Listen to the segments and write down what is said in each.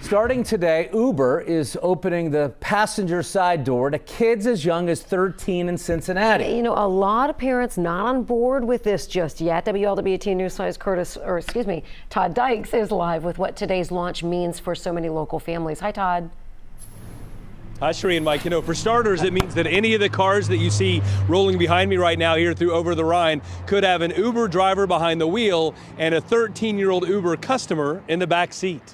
Starting today, Uber is opening the passenger side door to kids as young as 13 in Cincinnati. You know, a lot of parents not on board with this just yet. WLWT News 5's Todd Dykes is live with what today's launch means for so many local families. Hi, Todd. Hi, Sheree and Mike. You know, for starters, it means that any of the cars that you see rolling behind me right now here through Over the Rhine could have an Uber driver behind the wheel and a 13-year-old Uber customer in the back seat.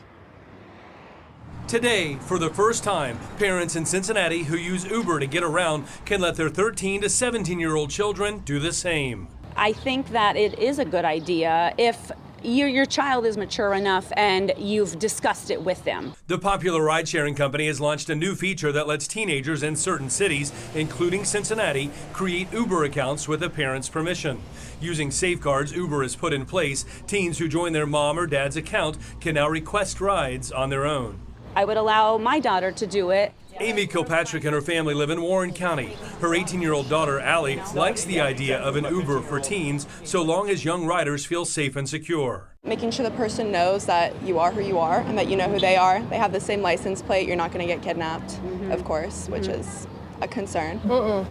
Today, for the first time, parents in Cincinnati who use Uber to get around can let their 13 to 17-year-old children do the same. I think that it is a good idea if your child is mature enough and you've discussed it with them. The popular ride-sharing company has launched a new feature that lets teenagers in certain cities, including Cincinnati, create Uber accounts with a parent's permission. Using safeguards Uber has put in place, teens who join their mom or dad's account can now request rides on their own. I would allow my daughter to do it. Amy Kilpatrick and her family live in Warren County. Her 18-year-old daughter, Allie, likes the idea of an Uber for teens so long as young riders feel safe and secure. Making sure the person knows that you are who you are and that you know who they are. They have the same license plate. You're not going to get kidnapped, of course, which is a concern.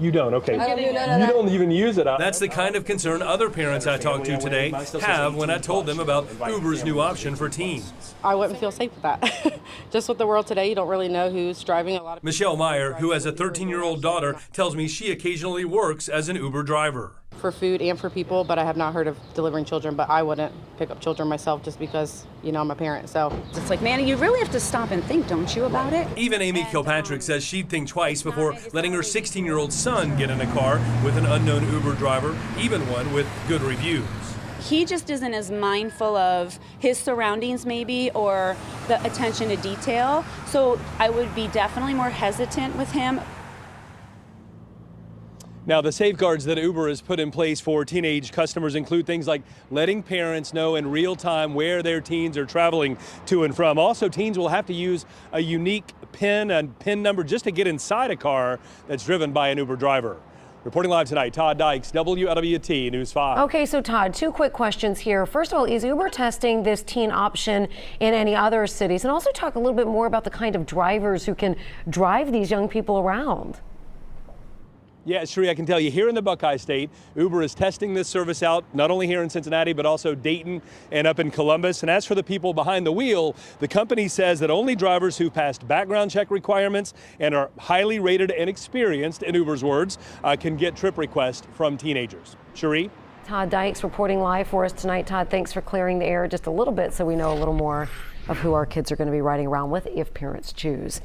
You don't? Okay. I don't do none of You that. don't even use it. That's the kind of concern other parents I talked to today have when I told them about Uber's new option for teens. I wouldn't feel safe with that. Just with the world today, you don't really know who's driving. A lot of Michelle Meyer, who has a 13-year-old daughter, tells me she occasionally works as an Uber driver. for food and for people, but I have not heard of delivering children, but I wouldn't pick up children myself just because, you know, I'm a parent, so. It's like, man, you really have to stop and think, don't you, about it? Even Amy Kilpatrick says she'd think twice before letting her 16-year-old son get in a car with an unknown Uber driver, even one with good reviews. He just isn't as mindful of his surroundings maybe, or the attention to detail. So I would be definitely more hesitant with him. Now, the safeguards that Uber has put in place for teenage customers include things like letting parents know in real time where their teens are traveling to and from. Also, teens will have to use a unique PIN and PIN number just to get inside a car that's driven by an Uber driver. Reporting live tonight, Todd Dykes, WLWT News 5. Okay, so Todd, two quick questions here. First of all, is Uber testing this teen option in any other cities? And also talk a little bit more about the kind of drivers who can drive these young people around. Yeah, Sheree, I can tell you here in the Buckeye State, Uber is testing this service out not only here in Cincinnati, but also Dayton and up in Columbus. And as for the people behind the wheel, the company says that only drivers who passed background check requirements and are highly rated and experienced, in Uber's words, can get trip requests from teenagers. Sheree? Todd Dykes reporting live for us tonight. Todd, thanks for clearing the air just a little bit so we know a little more of who our kids are going to be riding around with if parents choose.